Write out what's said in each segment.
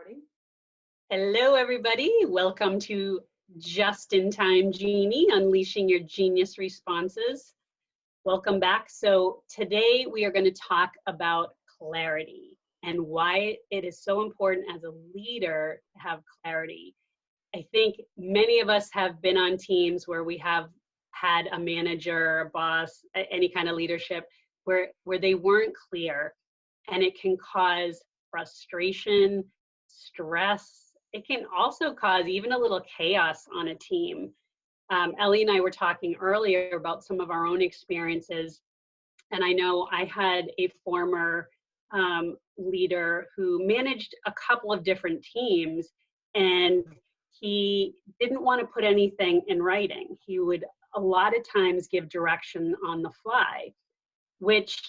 recording. Hello, everybody. Welcome to Just in Time Genie, Unleashing Your Genius Responses. Welcome back. So today we are going to talk about clarity and why it is so important as a leader to have clarity. I think many of us have been on teams where we have had a manager, a boss, any kind of leadership where they weren't clear, and it can cause frustration, stress. It can also cause even a little chaos on a team. Ellie and I were talking earlier about some of our own experiences, and I know I had a former leader who managed a couple of different teams, and he didn't want to put anything in writing. He would a lot of times give direction on the fly, which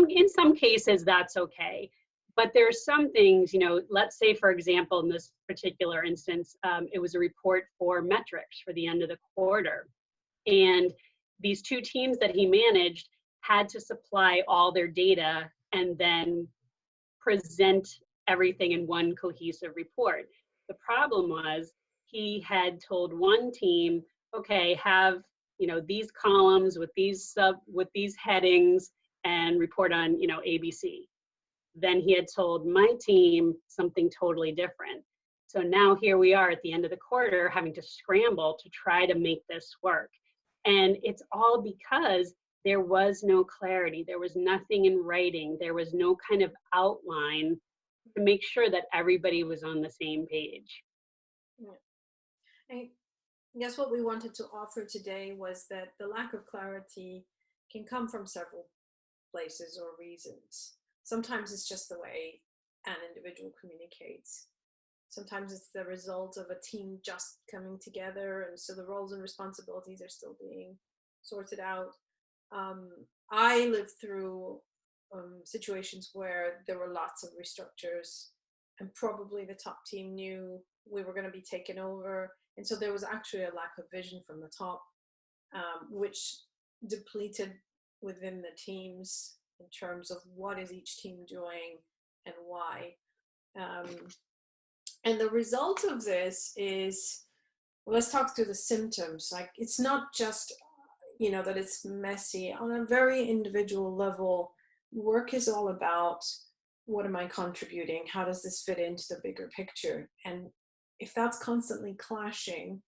in some cases that's okay. But there's some things, let's say, for example, in this particular instance, it was a report for metrics for the end of the quarter. And these two teams that he managed had to supply all their data and then present everything in one cohesive report. The problem was he had told one team, okay, have these columns with these headings and report on ABC. Then he had told my team something totally different. So now here we are at the end of the quarter having to scramble to try to make this work. And it's all because there was no clarity. There was nothing in writing. There was no kind of outline to make sure that everybody was on the same page. Yeah. I guess what we wanted to offer today was that the lack of clarity can come from several places or reasons. Sometimes it's just the way an individual communicates. Sometimes it's the result of a team just coming together, and so the roles and responsibilities are still being sorted out. I lived through situations where there were lots of restructures, and probably the top team knew we were going to be taken over, and so there was actually a lack of vision from the top, which depleted within the teams in terms of what is each team doing and why. And the result of this is, well, let's talk through the symptoms. Like, it's not just, that it's messy. On a very individual level, work is all about, what am I contributing? How does this fit into the bigger picture? And if that's constantly clashing,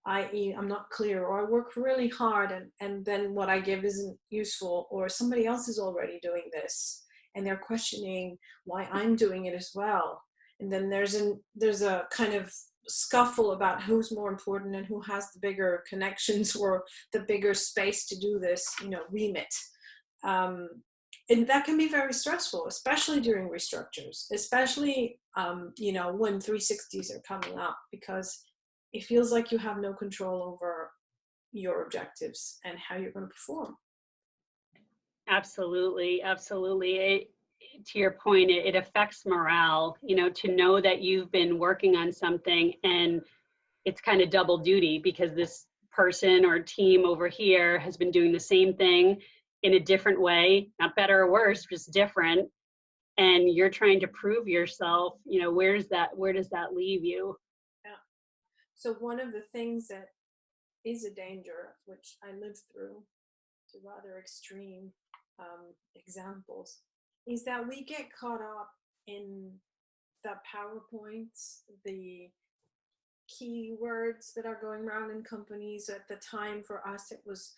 i.e. I'm not clear, or I work really hard and then what I give isn't useful, or somebody else is already doing this and they're questioning why I'm doing it as well. And then there's a kind of scuffle about who's more important and who has the bigger connections or the bigger space to do this, remit. And that can be very stressful, especially during restructures, especially, when 360s are coming up, because it feels like you have no control over your objectives and how you're going to perform. Absolutely, absolutely. To your point, it affects morale, to know that you've been working on something and it's kind of double duty because this person or team over here has been doing the same thing in a different way, not better or worse, just different. And you're trying to prove yourself, where does that leave you? So one of the things that is a danger, which I lived through to rather extreme examples, is that we get caught up in the PowerPoints, the keywords that are going around in companies. At the time for us, it was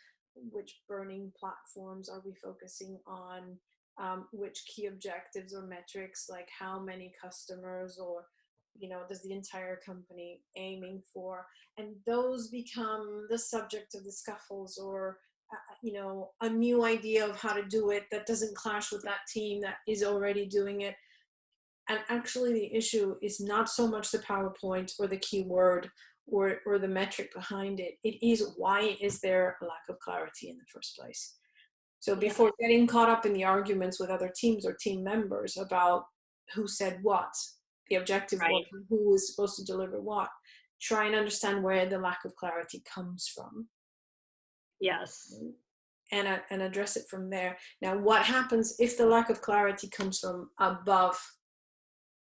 which burning platforms are we focusing on, which key objectives or metrics, like how many customers or does the entire company aiming for, and those become the subject of the scuffles, or a new idea of how to do it that doesn't clash with that team that is already doing it. And actually the issue is not so much the PowerPoint or the keyword or the metric behind it. It is, why is there a lack of clarity in the first place? So before getting caught up in the arguments with other teams or team members about who said what, the objective was, who was supposed to deliver what, try and understand where the lack of clarity comes from. Yes. And address it from there. Now, what happens if the lack of clarity comes from above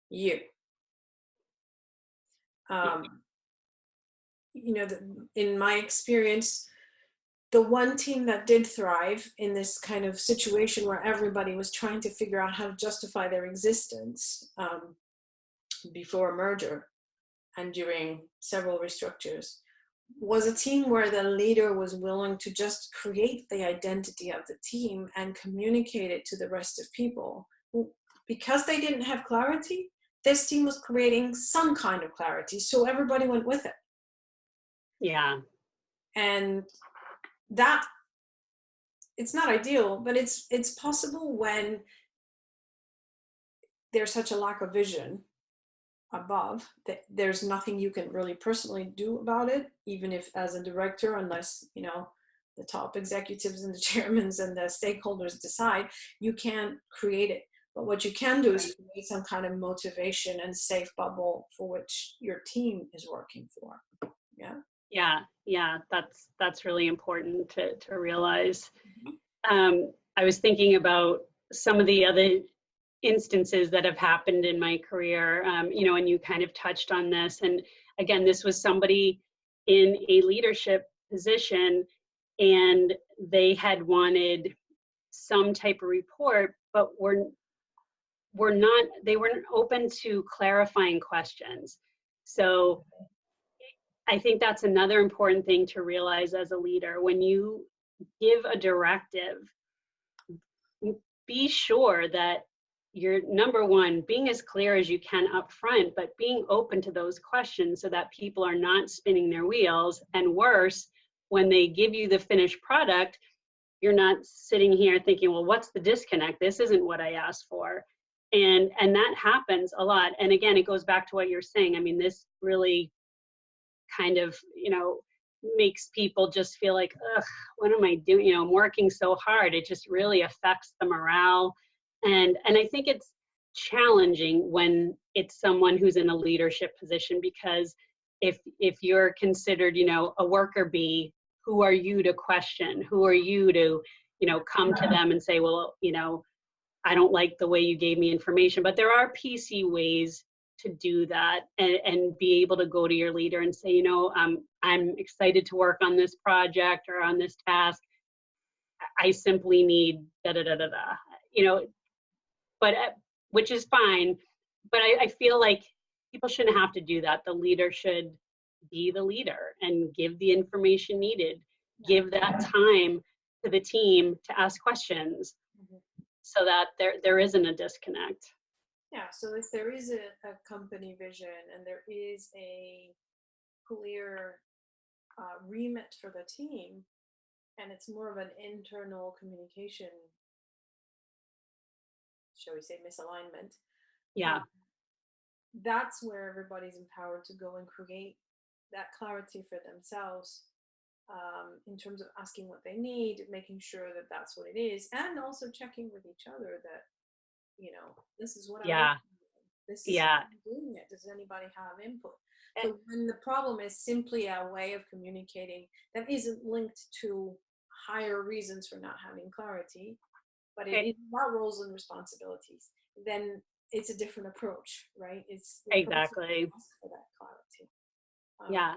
you? You know, in my experience, the one team that did thrive in this kind of situation where everybody was trying to figure out how to justify their existence before a merger and during several restructures was a team where the leader was willing to just create the identity of the team and communicate it to the rest of people. Because they didn't have clarity, this team was creating some kind of clarity, so everybody went with it. Yeah. And that, it's not ideal, but it's possible when there's such a lack of vision above that there's nothing you can really personally do about it, even if as a director, unless, you know, the top executives and the chairmen and the stakeholders decide, you can't create it. But what you can do is create some kind of motivation and safe bubble for which your team is working for. Yeah, that's really important to realize. I was thinking about some of the other instances that have happened in my career, you know, and you kind of touched on this. And again, this was somebody in a leadership position, and they had wanted some type of report, but they weren't open to clarifying questions. So I think that's another important thing to realize as a leader. When you give a directive, be sure that you're, number one, being as clear as you can up front, but being open to those questions so that people are not spinning their wheels. And worse, when they give you the finished product, you're not sitting here thinking, well, what's the disconnect? This isn't what I asked for. And that happens a lot. And again, it goes back to what you're saying. I mean, this really kind of, you know, makes people just feel like, ugh, what am I doing? You know, I'm working so hard. It just really affects the morale. And I think it's challenging when it's someone who's in a leadership position, because if you're considered, you know, a worker bee, who are you to question? Who are you to, you know, come to them and say, well, you know, I don't like the way you gave me information. But there are PC ways to do that and be able to go to your leader and say, you know, I'm excited to work on this project or on this task. I simply need da da da da da, you know, but which is fine. But I feel like people shouldn't have to do that. The leader should be the leader and give the information needed, give that time to the team to ask questions so that there isn't a disconnect. Yeah, so if there is a company vision and there is a clear remit for the team, and it's more of an internal communication, shall we say, misalignment, Yeah. That's where everybody's empowered to go and create that clarity for themselves, in terms of asking what they need, making sure that that's what it is, and also checking with each other that, you know, this is what I'm this is how I'm doing it. Does anybody have input? So when the problem is simply a way of communicating that isn't linked to higher reasons for not having clarity, but it is about roles and responsibilities, then it's a different approach, right? It's the exactly for that clarity. Yeah,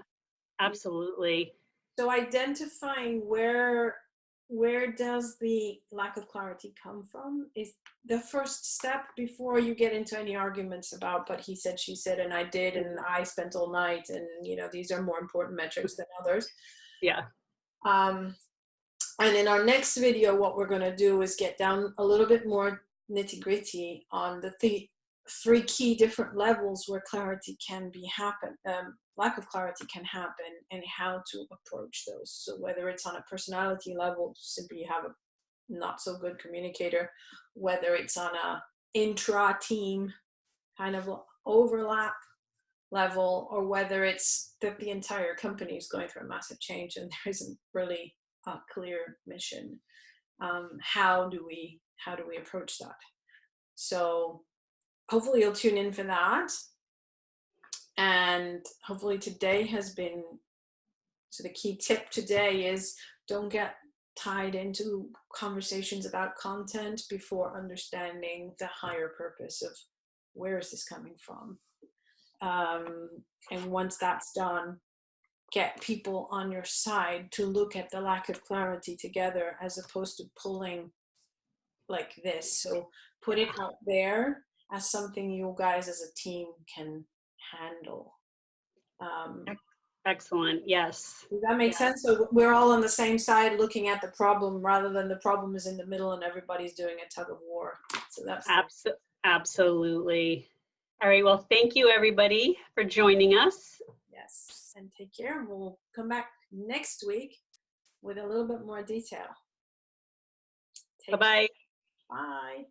absolutely. So identifying where does the lack of clarity come from is the first step before you get into any arguments about, but he said, she said, and I did, and I spent all night, and, you know, these are more important metrics than others. Yeah. And in our next video, what we're going to do is get down a little bit more nitty gritty on the three key different levels where clarity can lack of clarity can happen, and how to approach those. So whether it's on a personality level, simply you have a not so good communicator, whether it's on a intra-team kind of overlap level, or whether it's that the entire company is going through a massive change and there isn't really a clear mission. How do we approach that? So hopefully you'll tune in for that. And hopefully today has been, so the key tip today is don't get tied into conversations about content before understanding the higher purpose of where is this coming from. And once that's done, get people on your side to look at the lack of clarity together as opposed to pulling like this. So put it out there as something you guys as a team can handle. Excellent. Yes. Does that make sense? So we're all on the same side looking at the problem rather than the problem is in the middle and everybody's doing a tug of war. So that's Absolutely. All right. Well, thank you everybody for joining us. yes. And take care. We'll come back next week with a little bit more detail. Bye-bye. Bye.